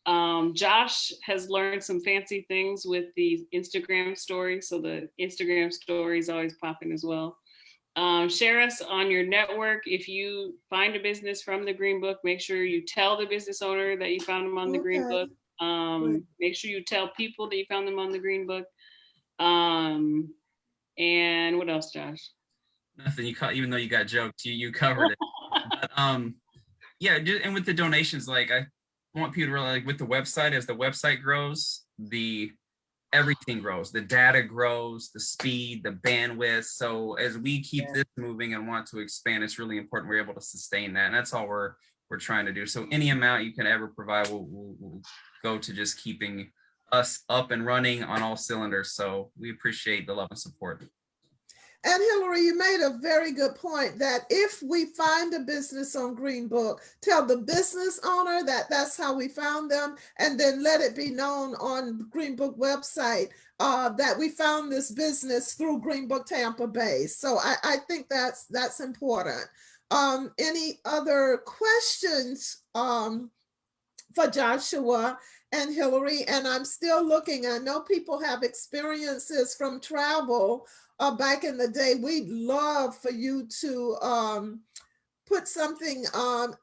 Josh has learned some fancy things with the Instagram stories, so the Instagram story is always popping as well. Share us on your network. If you find a business from the Green Book, make sure you tell the business owner that you found them on the Green Book. Make sure you tell people that you found them on the Green Book. And what else, Josh? Nothing. Even though you got joked, you covered it. But, yeah, and with the donations, like I want people to realize, like with the website, as the website grows, everything grows. The data grows, the speed, the bandwidth. So as we keep this moving and want to expand, it's really important we're able to sustain that, and that's all we're trying to do. So any amount you can ever provide will go to just keeping us up and running on all cylinders. So we appreciate the love and support. And Hilary, you made a very good point that if we find a business on Green Book, tell the business owner that that's how we found them, and then let it be known on Green Book website that we found this business through Green Book Tampa Bay. So I think that's important. Any other questions for Joshua and Hilary? And I'm still looking. I know people have experiences from travel. Back in the day, we'd love for you to put something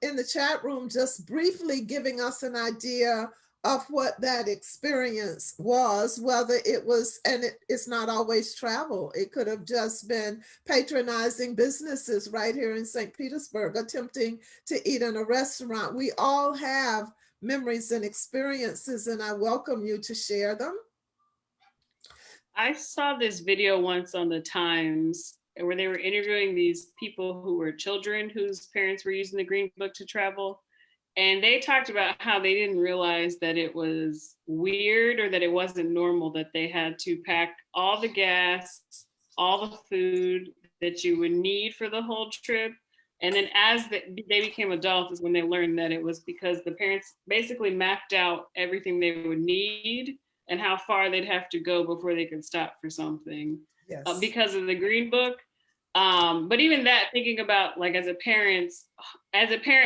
in the chat room, just briefly giving us an idea of what that experience was, whether it was, and it's not always travel. It could have just been patronizing businesses right here in St. Petersburg, attempting to eat in a restaurant. We all have memories and experiences, and I welcome you to share them. I saw this video once on the Times where they were interviewing these people who were children whose parents were using the Green Book to travel. And they talked about how they didn't realize that it was weird or that it wasn't normal that they had to pack all the gas, all the food that you would need for the whole trip. And then as they became adults is when they learned that it was because the parents basically mapped out everything they would need and how far they'd have to go before they could stop for something. Yes. Because of the Green Book. But even that, thinking about like as a parent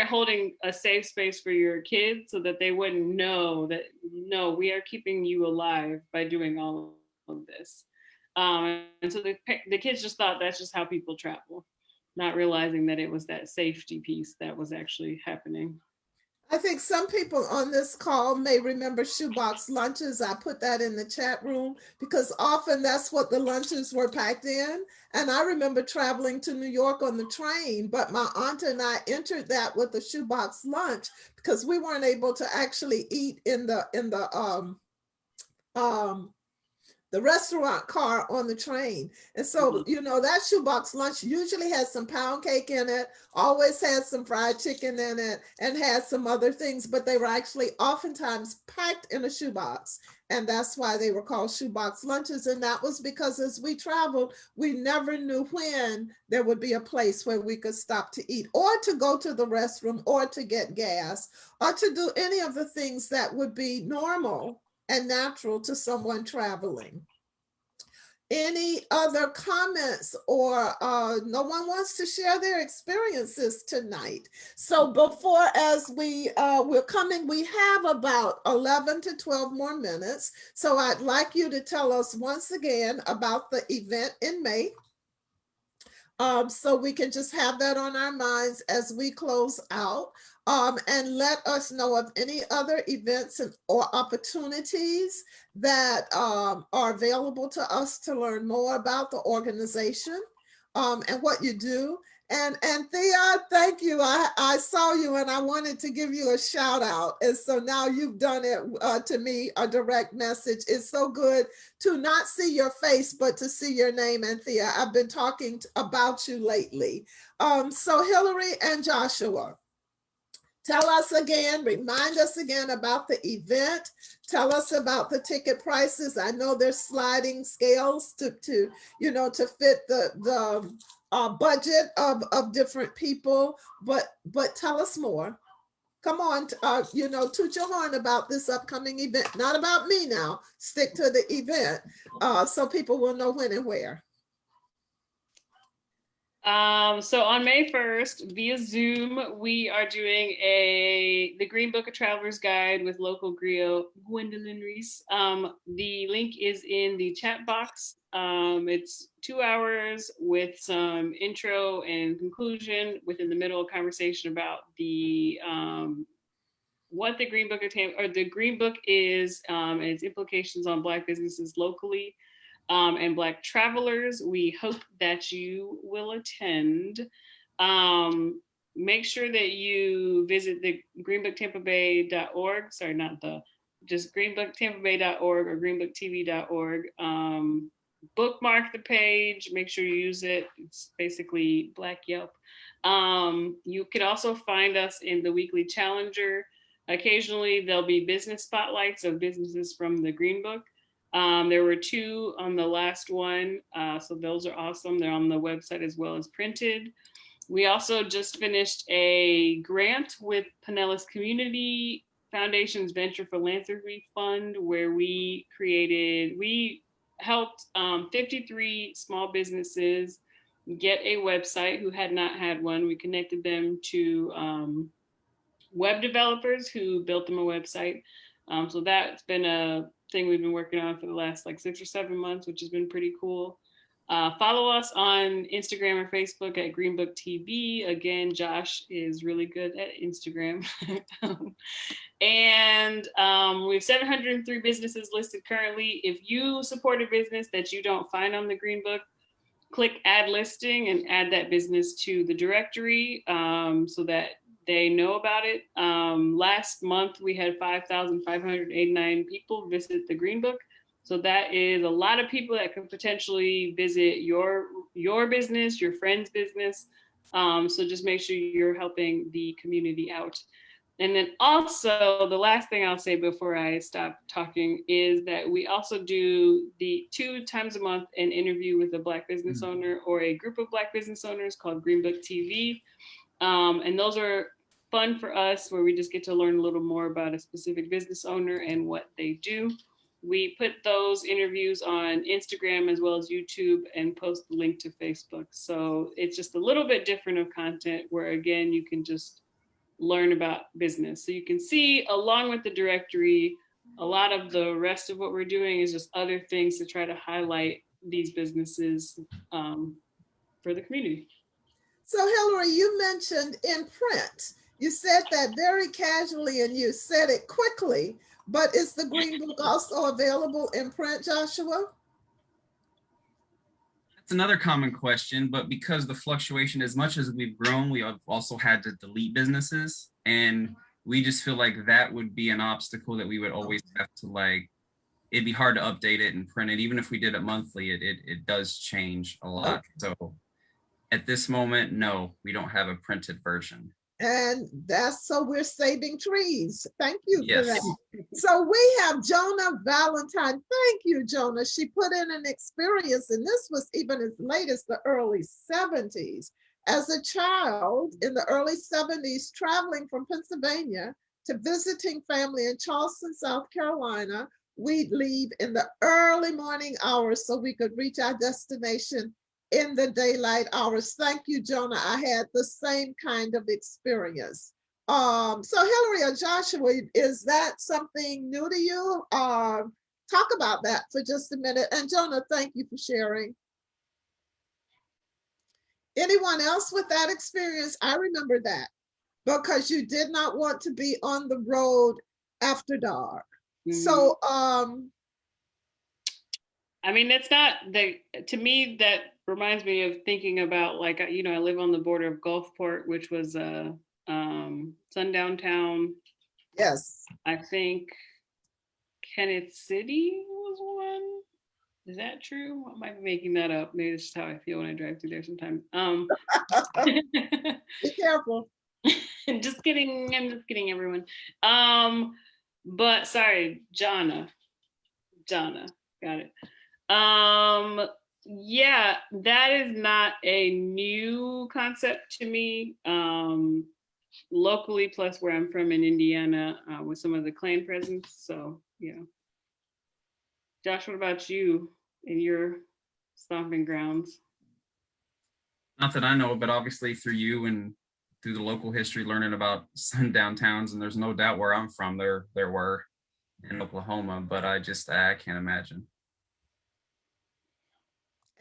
holding a safe space for your kids so that they wouldn't know that, no, we are keeping you alive by doing all of this. And so the kids just thought that's just how people travel, not realizing that it was that safety piece that was actually happening. I think some people on this call may remember shoebox lunches. I put that in the chat room because often that's what the lunches were packed in. And I remember traveling to New York on the train, but my aunt and I entered that with a shoebox lunch because we weren't able to actually eat in the restaurant car on the train. And so, you know, that shoebox lunch usually has some pound cake in it, always has some fried chicken in it, and has some other things, but they were actually oftentimes packed in a shoebox. And that's why they were called shoebox lunches. And that was because as we traveled, we never knew when there would be a place where we could stop to eat or to go to the restroom or to get gas or to do any of the things that would be normal and natural to someone traveling. Any other comments, or no one wants to share their experiences tonight? So before, as we're coming, we have about 11 to 12 more minutes. So I'd like you to tell us once again about the event in May. So we can just have that on our minds as we close out. And let us know of any other events or opportunities that are available to us to learn more about the organization and what you do. And Thea, thank you. I saw you and I wanted to give you a shout out. And so now you've done it to me, a direct message. It's so good to not see your face, but to see your name. And Thea, I've been talking about you lately. So Hilary and Joshua, tell us again, remind us again about the event. Tell us about the ticket prices. I know there's sliding scales to you know, to fit the budget of different people, but tell us more. Come on, you know, toot your horn about this upcoming event. Not about me now. Stick to the event so people will know when and where. So on May 1st, via Zoom, we are doing the Green Book, A Traveler's Guide with local griot Gwendolyn Reese. The link is in the chat box. It's 2 hours with some intro and conclusion within the middle of conversation about the what the Green Book of Tampa, or the Green Book is, and its implications on Black businesses locally. and Black travelers. We hope that you will attend. Make sure that you visit the greenbooktampabay.org. Sorry, not the, just greenbooktampabay.org or greenbooktv.org. Bookmark the page, make sure you use it. It's basically Black Yelp. You can also find us in the Weekly Challenger. Occasionally there'll be business spotlights of businesses from the Green Book. There were 2 on the last one, so those are awesome. They're on the website as well as printed. We also just finished a grant with Pinellas Community Foundation's Venture Philanthropy Fund, where we helped 53 small businesses get a website who had not had one. We connected them to web developers who built them a website. So that's been a thing we've been working on for the last like 6 or 7 months, which has been pretty cool. Follow us on Instagram or Facebook at Green Book TV. Again, Josh is really good at Instagram. And we have 703 businesses listed currently. If you support a business that you don't find on the Green Book, click add listing and add that business to the directory so that they know about it. Last month, we had 5,589 people visit the Green Book. So that is a lot of people that could potentially visit your business, your friend's business. So just make sure you're helping the community out. And then also the last thing I'll say before I stop talking is that we also do the 2 times a month an interview with a Black business owner or a group of Black business owners called Green Book TV. And those are fun for us, where we just get to learn a little more about a specific business owner and what they do. We put those interviews on Instagram as well as YouTube and post the link to Facebook. So it's just a little bit different of content where, again, you can just learn about business. So you can see along with the directory, a lot of the rest of what we're doing is just other things to try to highlight these businesses for the community. So Hilary, you mentioned in print. You said that very casually and you said it quickly, but is the Green Book also available in print, Joshua? That's another common question, but because the fluctuation, as much as we've grown, we have also had to delete businesses, and we just feel like that would be an obstacle that we would always have to, like, it'd be hard to update it and print it. Even if we did it monthly, it does change a lot. So at this moment, no, we don't have a printed version. And that's so we're saving trees. Thank you for Yes. that. So we have Jonah Valentine. Thank you, Jonah. She put in an experience, and this was even as late as the early 70s. As a child in the early 70s, traveling from Pennsylvania to visiting family in Charleston, South Carolina, we'd leave in the early morning hours so we could reach our destination in the daylight hours. Thank you, Jonah. I had the same kind of experience. So Hilary or Joshua, is that something new to you? Talk about that for just a minute. And Jonah, thank you for sharing. Anyone else with that experience? I remember that because you did not want to be on the road after dark. So, I mean, that's not to me, that reminds me of thinking about, like, you know, I live on the border of Gulfport, which was a sundown town. Yes. I think Kenneth City was one. Is that true? I might be making that up. Maybe it's just how I feel when I drive through there sometimes. Be careful. Just kidding. I'm just kidding, everyone. But sorry, Jonna. Got it. Yeah, that is not a new concept to me. Locally, plus where I'm from in Indiana, with some of the Klan presence. So yeah. Josh, what about you in your stomping grounds? Not that I know, but obviously through you and through the local history, learning about sundown towns, and there's no doubt where I'm from, there were in Oklahoma, but I can't imagine.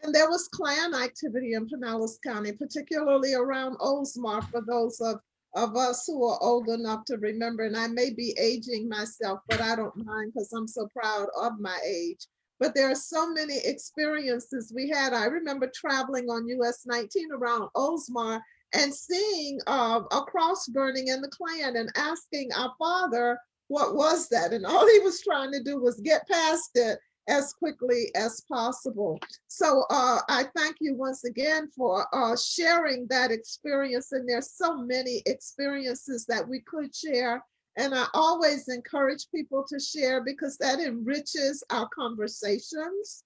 And there was Klan activity in Pinellas County, particularly around Oldsmar, for those of us who are old enough to remember. And I may be aging myself, but I don't mind because I'm so proud of my age. but there are so many experiences we had. I remember traveling on US 19 around Oldsmar and seeing a cross burning in the Klan and asking our father, what was that? And all he was trying to do was get past it as quickly as possible. So I thank you once again for sharing that experience. And there's so many experiences that we could share. And I always encourage people to share because that enriches our conversations.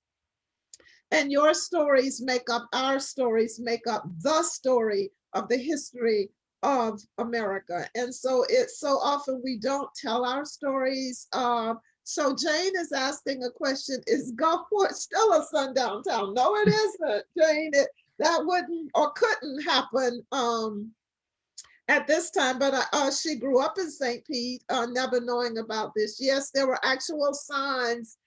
And your stories make up our stories, make up the story of the history of America. And so it's so often we don't tell our stories. So Jane is asking a question, is Gulfport still a sundown town? No, it isn't, Jane. That wouldn't or couldn't happen at this time, but she grew up in St. Pete, never knowing about this. Yes, there were actual signs,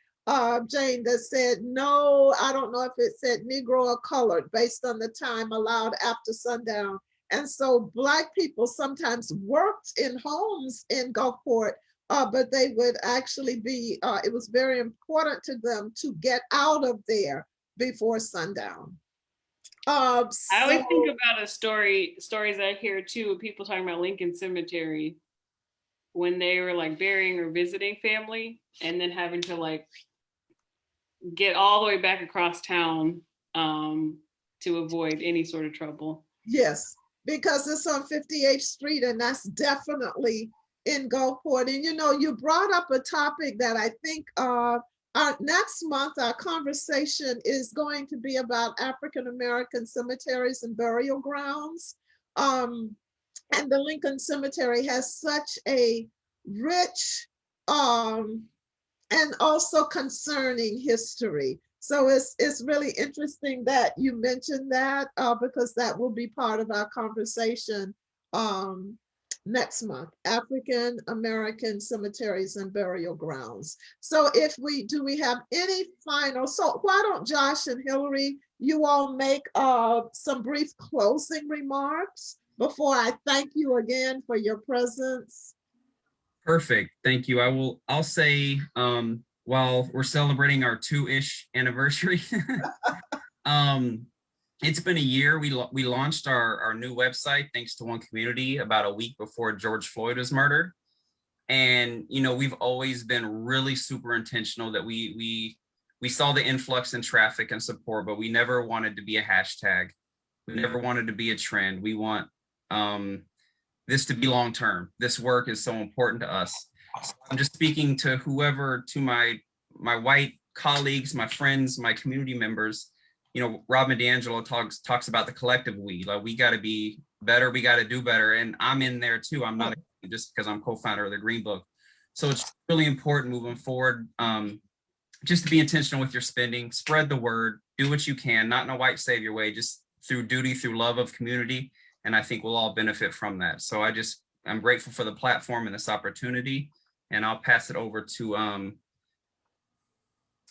Jane, that said, no, I don't know if it said Negro or colored based on the time allowed after sundown. And so Black people sometimes worked in homes in Gulfport, but they would actually be, it was very important to them to get out of there before sundown. I always think about stories I hear too, people talking about Lincoln Cemetery when they were like burying or visiting family and then having to like get all the way back across town to avoid any sort of trouble. Yes, because it's on 58th Street and that's definitely in Gulfport. And you know, you brought up a topic that I think our next month, our conversation is going to be about African-American cemeteries and burial grounds. And the Lincoln Cemetery has such a rich and also concerning history. So it's really interesting that you mentioned that because that will be part of our conversation next month, African American cemeteries and burial grounds. So do we have any final, so why don't Josh and Hilary, you all make some brief closing remarks before I thank you again for your presence. Perfect, thank you. I'll say, while we're celebrating our 2-ish anniversary, it's been a year. We launched our new website thanks to One Community about a week before George Floyd was murdered. And, you know, we've always been really super intentional that we saw the influx in traffic and support, but we never wanted to be a hashtag. We never wanted to be a trend. We want this to be long-term. This work is so important to us. So I'm just speaking to whoever, to my white colleagues, my friends, my community members. You know, Robin DiAngelo talks about the collective we. Like, we got to be better, we got to do better, and I'm in there too. I'm not just because I'm co-founder of the Green Book. So it's really important moving forward, just to be intentional with your spending, spread the word, do what you can, not in a white savior way, just through duty, through love of community, and I think we'll all benefit from that. So I'm grateful for the platform and this opportunity, and I'll pass it over to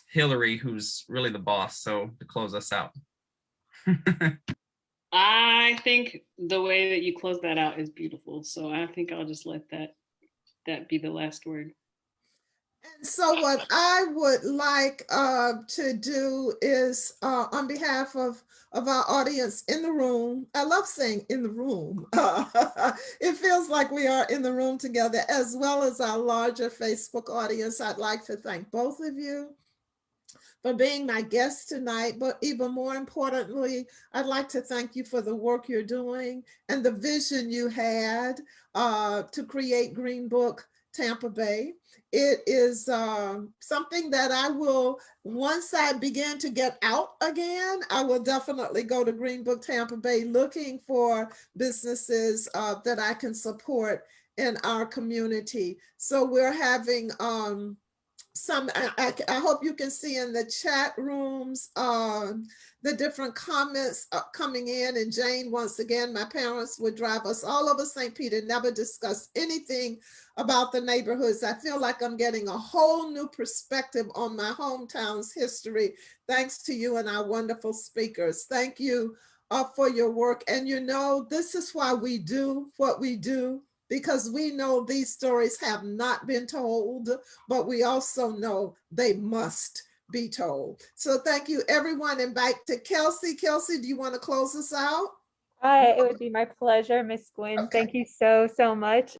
Hilary, who's really the boss, so to close us out. I think the way that you close that out is beautiful. So I think I'll just let that be the last word. And so what I would like to do is on behalf of our audience in the room, I love saying in the room, it feels like we are in the room together, as well as our larger Facebook audience. I'd like to thank both of you for being my guest tonight, but even more importantly, I'd like to thank you for the work you're doing and the vision you had to create Green Book Tampa Bay. It is something that I will, once I begin to get out again, I will definitely go to Green Book Tampa Bay looking for businesses that I can support in our community. So we're having I hope you can see in the chat rooms the different comments coming in. And Jane, once again, my parents would drive us all over St. Pete and never discuss anything about the neighborhoods. I feel like I'm getting a whole new perspective on my hometown's history, thanks to you and our wonderful speakers. Thank you for your work. And you know, this is why we do what we do, because we know these stories have not been told, but we also know they must be told. So thank you, everyone, and back to Kelsey. Kelsey, do you want to close us out? It would be my pleasure, Miss Gwen. Okay. Thank you so, so much.